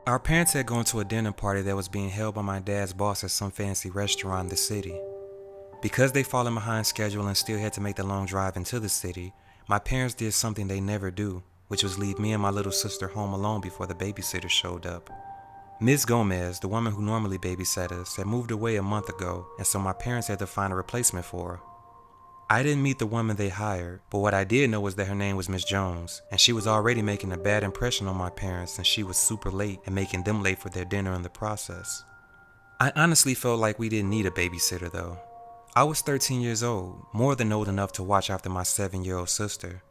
Our parents had gone to a dinner party that was being held by my dad's boss at some fancy restaurant in the city. Because they fallen behind schedule and still had to make the long drive into the city, my parents did something they never do, which was leave me and my little sister home alone before the babysitter showed up. Ms. Gomez, the woman who normally babysat us, had moved away a month ago, and so my parents had to find a replacement for her. I didn't meet the woman they hired, but what I did know was that her name was Miss Jones, and she was already making a bad impression on my parents since she was super late and making them late for their dinner in the process. I honestly felt like we didn't need a babysitter though. I was 13 years old, more than old enough to watch after my 7-year-old sister.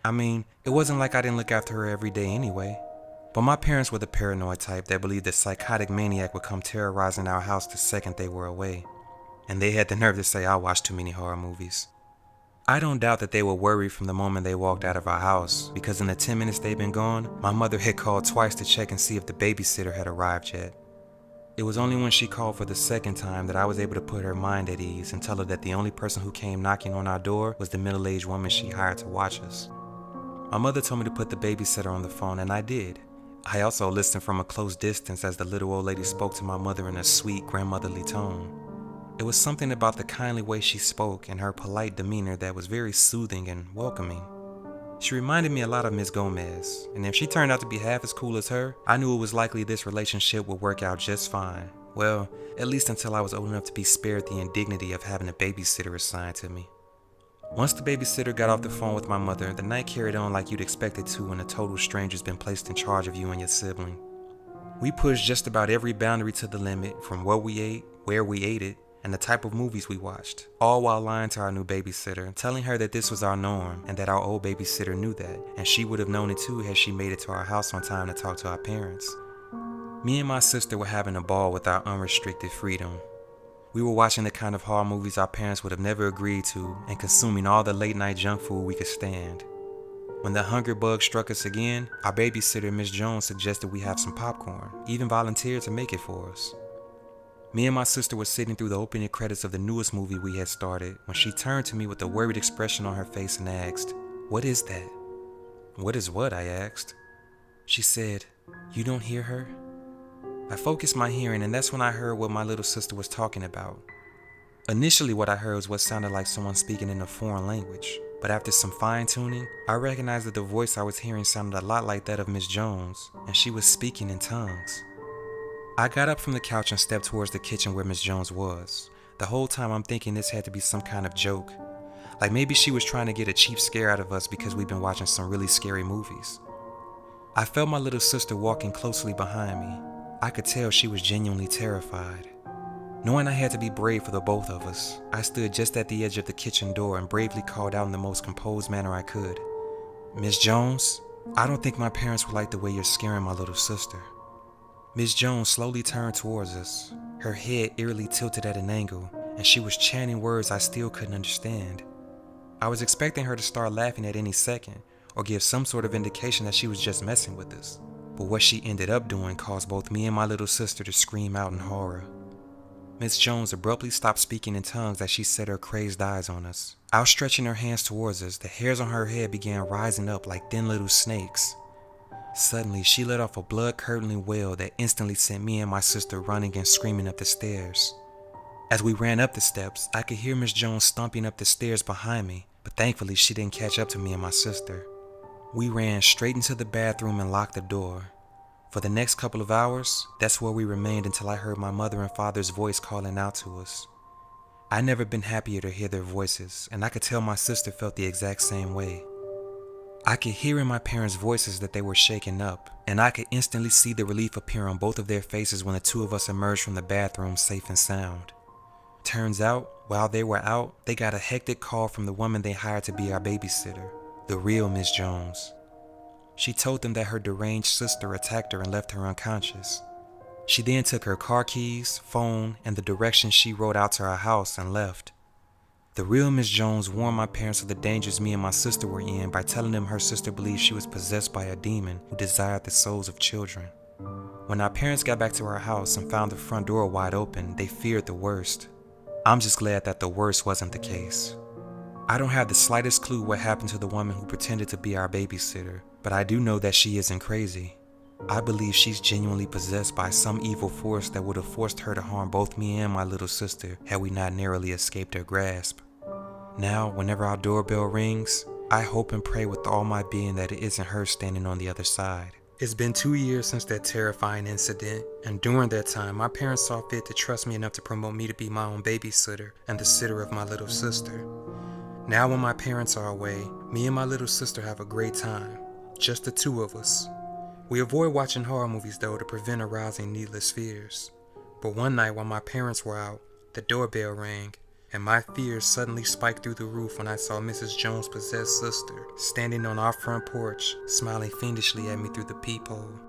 I mean, it wasn't like I didn't look after her every day anyway. But my parents were the paranoid type that believed a psychotic maniac would come terrorizing our house the second they were away. And they had the nerve to say I watched too many horror movies. I don't doubt that they were worried from the moment they walked out of our house, because in the 10 minutes they'd been gone, my mother had called twice to check and see if the babysitter had arrived yet. It was only when she called for the second time that I was able to put her mind at ease and tell her that the only person who came knocking on our door was the middle-aged woman she hired to watch us. My mother told me to put the babysitter on the phone, and I did. I also listened from a close distance as the little old lady spoke to my mother in a sweet, grandmotherly tone. It was something about the kindly way she spoke and her polite demeanor that was very soothing and welcoming. She reminded me a lot of Miss Gomez, and if she turned out to be half as cool as her, I knew it was likely this relationship would work out just fine. Well, at least until I was old enough to be spared the indignity of having a babysitter assigned to me. Once the babysitter got off the phone with my mother, the night carried on like you'd expect it to when a total stranger's been placed in charge of you and your sibling. We pushed just about every boundary to the limit, from what we ate, where we ate it, and the type of movies we watched, all while lying to our new babysitter, telling her that this was our norm and that our old babysitter knew that, and she would have known it too had she made it to our house on time to talk to our parents. Me and my sister were having a ball with our unrestricted freedom. We were watching the kind of horror movies our parents would have never agreed to and consuming all the late night junk food we could stand. When the hunger bug struck us again, our babysitter Miss Jones suggested we have some popcorn, even volunteered to make it for us. Me and my sister were sitting through the opening credits of the newest movie we had started when she turned to me with a worried expression on her face and asked, "What is that?" "What is what?" I asked. She said, "You don't hear her?" I focused my hearing, and that's when I heard what my little sister was talking about. Initially what I heard was what sounded like someone speaking in a foreign language, but after some fine-tuning, I recognized that the voice I was hearing sounded a lot like that of Miss Jones, and she was speaking in tongues. I got up from the couch and stepped towards the kitchen where Miss Jones was. The whole time I'm thinking this had to be some kind of joke. Like maybe she was trying to get a cheap scare out of us because we've been watching some really scary movies. I felt my little sister walking closely behind me. I could tell she was genuinely terrified. Knowing I had to be brave for the both of us, I stood just at the edge of the kitchen door and bravely called out in the most composed manner I could. "Miss Jones, I don't think my parents would like the way you're scaring my little sister." Miss Jones slowly turned towards us, her head eerily tilted at an angle, and she was chanting words I still couldn't understand. I was expecting her to start laughing at any second, or give some sort of indication that she was just messing with us. But what she ended up doing caused both me and my little sister to scream out in horror. Miss Jones abruptly stopped speaking in tongues as she set her crazed eyes on us. Outstretching her hands towards us, the hairs on her head began rising up like thin little snakes. Suddenly, she let off a blood-curdling wail that instantly sent me and my sister running and screaming up the stairs. As we ran up the steps, I could hear Miss Jones stomping up the stairs behind me, but thankfully she didn't catch up to me and my sister. We ran straight into the bathroom and locked the door. For the next couple of hours, that's where we remained until I heard my mother and father's voice calling out to us. I'd never been happier to hear their voices, and I could tell my sister felt the exact same way. I could hear in my parents' voices that they were shaken up, and I could instantly see the relief appear on both of their faces when the two of us emerged from the bathroom safe and sound. Turns out, while they were out, they got a hectic call from the woman they hired to be our babysitter, the real Miss Jones. She told them that her deranged sister attacked her and left her unconscious. She then took her car keys, phone, and the directions she wrote out to our house and left. The real Miss Jones warned my parents of the dangers me and my sister were in by telling them her sister believed she was possessed by a demon who desired the souls of children. When our parents got back to our house and found the front door wide open, they feared the worst. I'm just glad that the worst wasn't the case. I don't have the slightest clue what happened to the woman who pretended to be our babysitter, but I do know that she isn't crazy. I believe she's genuinely possessed by some evil force that would have forced her to harm both me and my little sister had we not narrowly escaped her grasp. Now, whenever our doorbell rings, I hope and pray with all my being that it isn't her standing on the other side. It's been 2 years since that terrifying incident, and during that time, my parents saw fit to trust me enough to promote me to be my own babysitter and the sitter of my little sister. Now when my parents are away, me and my little sister have a great time, just the two of us. We avoid watching horror movies though to prevent arousing needless fears. But one night while my parents were out, the doorbell rang, and my fears suddenly spiked through the roof when I saw Mrs. Jones' possessed sister standing on our front porch, smiling fiendishly at me through the peephole.